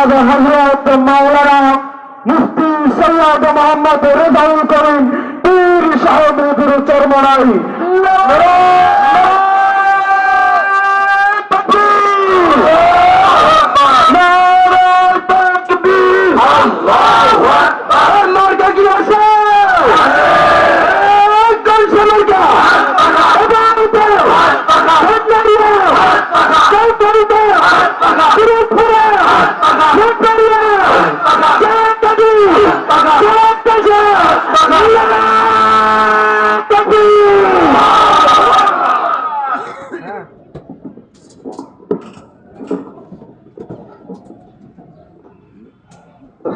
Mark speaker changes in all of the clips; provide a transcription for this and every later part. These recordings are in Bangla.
Speaker 1: জনাব হযরত মাওলানা মুফতি সৈয়দ মোহাম্মদ রেজাউল করিম পীর সাহেবের চরমনাই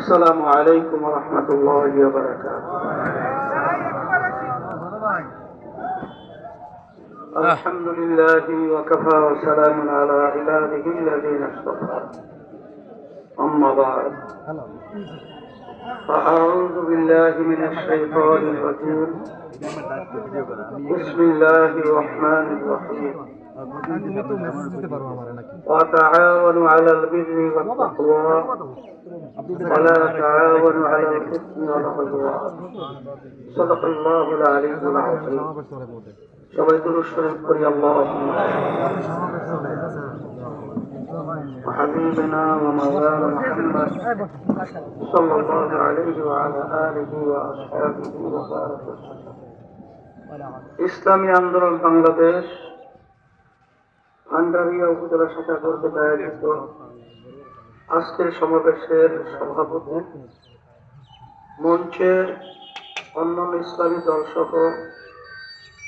Speaker 2: السلام عليكم ورحمة الله وبركاته. الحمد لله وكفى وسلام على عباده الذين اصطفى. أما بعد فأعوذ بالله من الشيطان الرجيم. بسم الله الرحمن الرحيم. وتعاونوا على البر والتقوى ولا تعاونوا على الإثم والعدوان. صدق الله العلي العظيم. সবাই দুরূদ শরীফ পড়ি আল্লাহুম্মা وحبيبنا ومولانا محمد صلى الله عليه وعلى آله وأصحابه وبارك وسلم. ইসলামী আন্দোলন বাংলাদেশ ভান্ডারিয়া উপজেলা শাখা কর্তৃক আয়োজিত আজকের সমাবেশের সভাপতি, মঞ্চের অন্যান্য ইসলামী দল সহ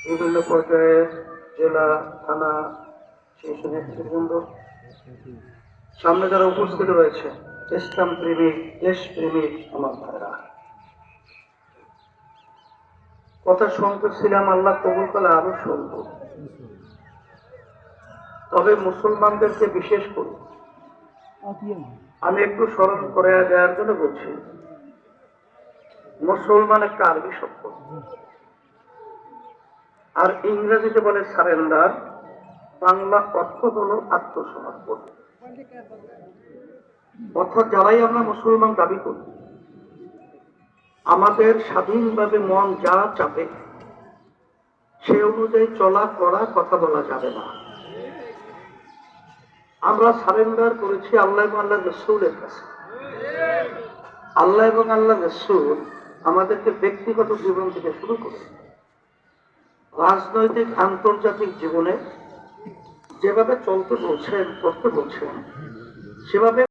Speaker 2: বিভিন্ন পর্যায়ের জেলা, থানা, শীর্ষ নেতৃবৃন্দ, সামনে যারা উপস্থিত রয়েছে, ইসলাম প্রেমিক, দেশ প্রেমিক আমার ভাইরা, কথা শুনতেছিলাম, আল্লাহ কবুল করলে আরো শুনব। তবে মুসলমানদেরকে বিশেষ করে আমি একটু স্মরণ করে দেওয়ার জন্য বলছি, মুসলমান একটা আরবি শব্দ, আর ইংরেজিতে বলে সারেন্ডার, বাংলা অর্থ হলো আত্মসমর্পণ। অর্থাৎ যারাই আমরা মুসলমান দাবি করি, আমাদের স্বাধীনভাবে মন যা চাপে সে অনুযায়ী চলা, করা, কথা বলা যাবে না। আমরা সারেন্ডার করেছি আল্লাহ এবং আল্লাহ রাসূলের কাছে। আল্লাহ এবং আল্লাহ রাসূল আমাদেরকে ব্যক্তিগত জীবন থেকে শুরু করে রাজনৈতিক, আন্তর্জাতিক জীবনে যেভাবে চলতে বলছেন, করতে বলছেন, সেভাবে